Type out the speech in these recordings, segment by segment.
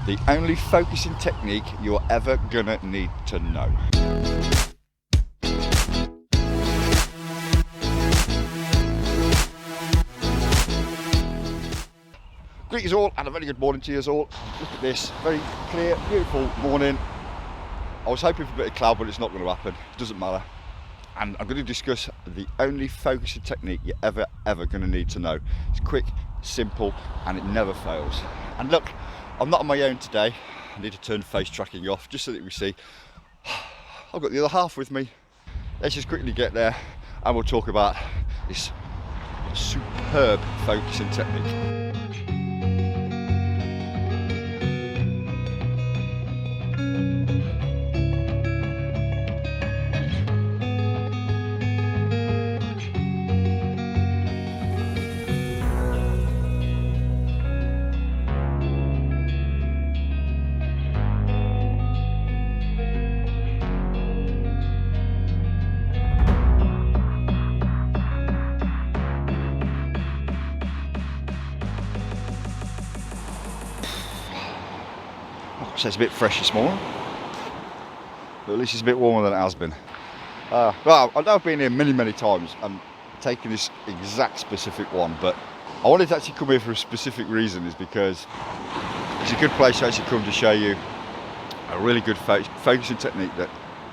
the only focusing technique you're ever gonna need to know. Greetings all, and a very good morning to you all. Look at this, very clear, beautiful morning. I was hoping for a bit of cloud, but it's not going to happen. It doesn't matter. And I'm going to discuss the only focusing technique you're ever going to need to know. It's quick, simple, and it never fails. And look, I'm not on my own today. I need to turn face tracking off just so that we see. I've got the other half with me. Let's just quickly get there and we'll talk about this superb focusing technique. So it's a bit fresh this morning, but at least it's a bit warmer than it has been. Well, I know I've been here many times and taken this exact specific one, but I wanted to actually come here for a specific reason, is because it's a good place to actually come to show you a really good focusing technique that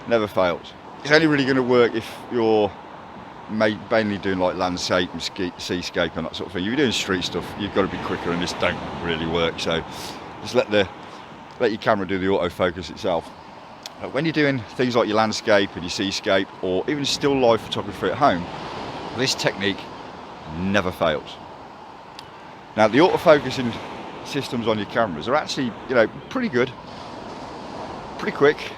never fails. It's only really going to work if you're mainly doing like landscape and seascape and that sort of thing. If you're doing street stuff, you've got to be quicker, and this don't really work. So just let your camera do the autofocus itself. When you're doing things like your landscape and your seascape, or even still life photography at home, this technique never fails. Now, the autofocusing systems on your cameras are actually, pretty good, pretty quick,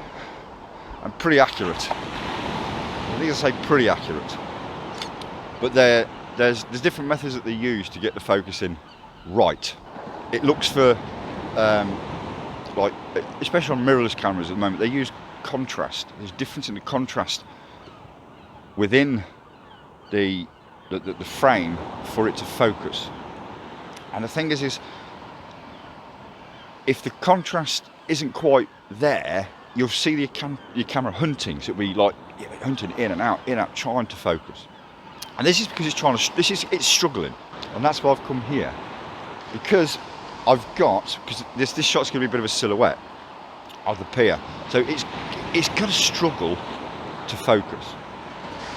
and pretty accurate. I think I say pretty accurate, but there's different methods that they use to get the focusing right. It looks for like, especially on mirrorless cameras at the moment, they use contrast. There's a difference in the contrast within the frame for it to focus. And the thing is if the contrast isn't quite there, you'll see your camera hunting. So it'll be like hunting in and out, trying to focus. And this is because it's struggling. And that's why I've come here, because this shot's going to be a bit of a silhouette of the pier, so it's going to struggle to focus.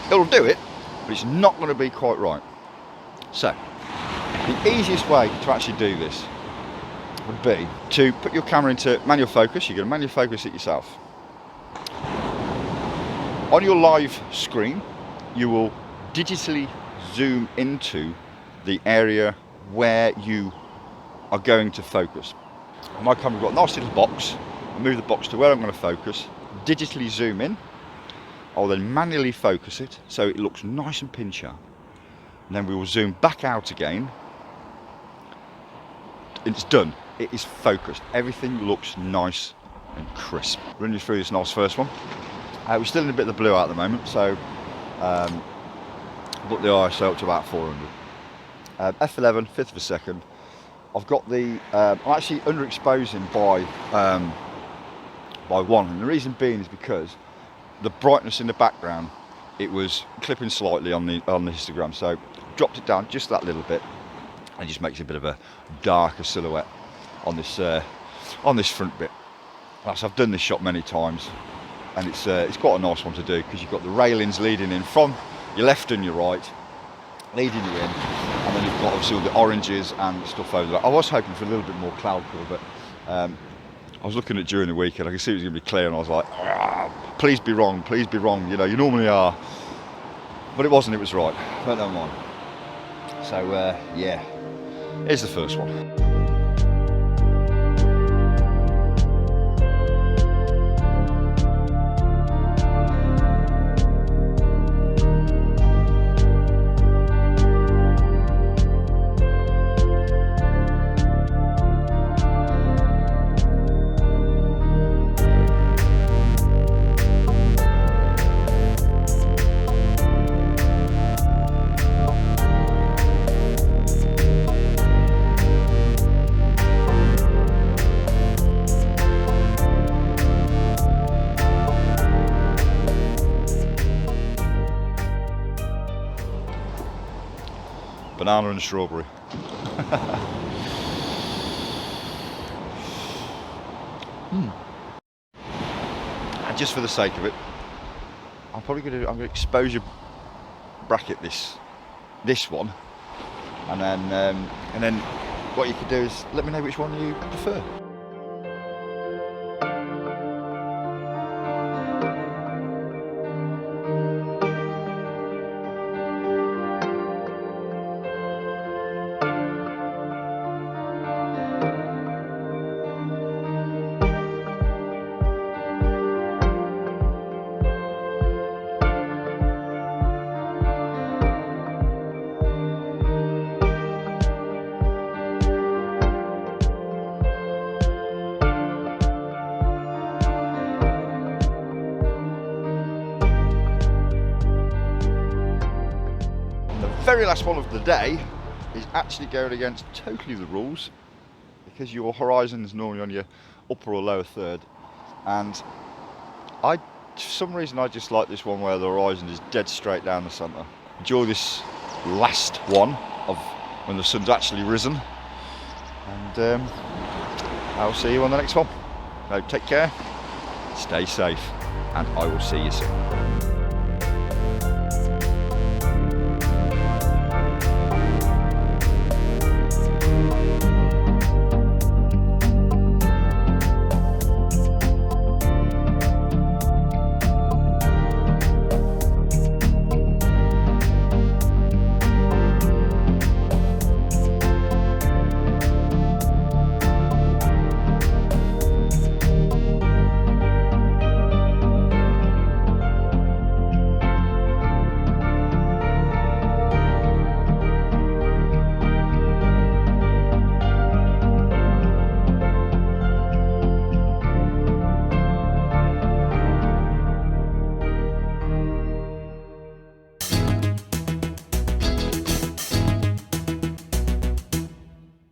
It'll do it, but it's not going to be quite right. So the easiest way to actually do this would be to put your camera into manual focus. You're going to manual focus it yourself. On your live screen, you will digitally zoom into the area where you are going to focus. On my camera, I've got a nice little box. I move the box to where I'm going to focus, digitally zoom in. I'll then manually focus it so it looks nice and pin sharp. And then we will zoom back out again. It's done. It is focused. Everything looks nice and crisp. Run you through this nice first one. We're still in a bit of the blue out at the moment, so put the ISO up to about 400. F11, fifth of a second. I've got I'm actually underexposing by one, and the reason being is because the brightness in the background, it was clipping slightly on the histogram, so dropped it down just that little bit, and just makes a bit of a darker silhouette on this front bit. So I've done this shot many times, and it's quite a nice one to do, because you've got the railings leading in from your left and your right, leading you in, and then you've got obviously all the oranges and stuff over there. I was hoping for a little bit more cloud cover, but I was looking at it during the weekend. I could see it was going to be clear, and I was like, please be wrong, you normally are. But it wasn't, it was right, but never mind. So yeah, here's the first one. banana and a strawberry. And just for the sake of it, I'm gonna exposure bracket this one, and then what you could do is let me know which one you prefer. The very last one of the day is actually going against totally the rules, because your horizon is normally on your upper or lower third, and for some reason I just like this one where the horizon is dead straight down the centre. Enjoy this last one of when the sun's actually risen, and I'll see you on the next one. So take care, stay safe, and I will see you soon.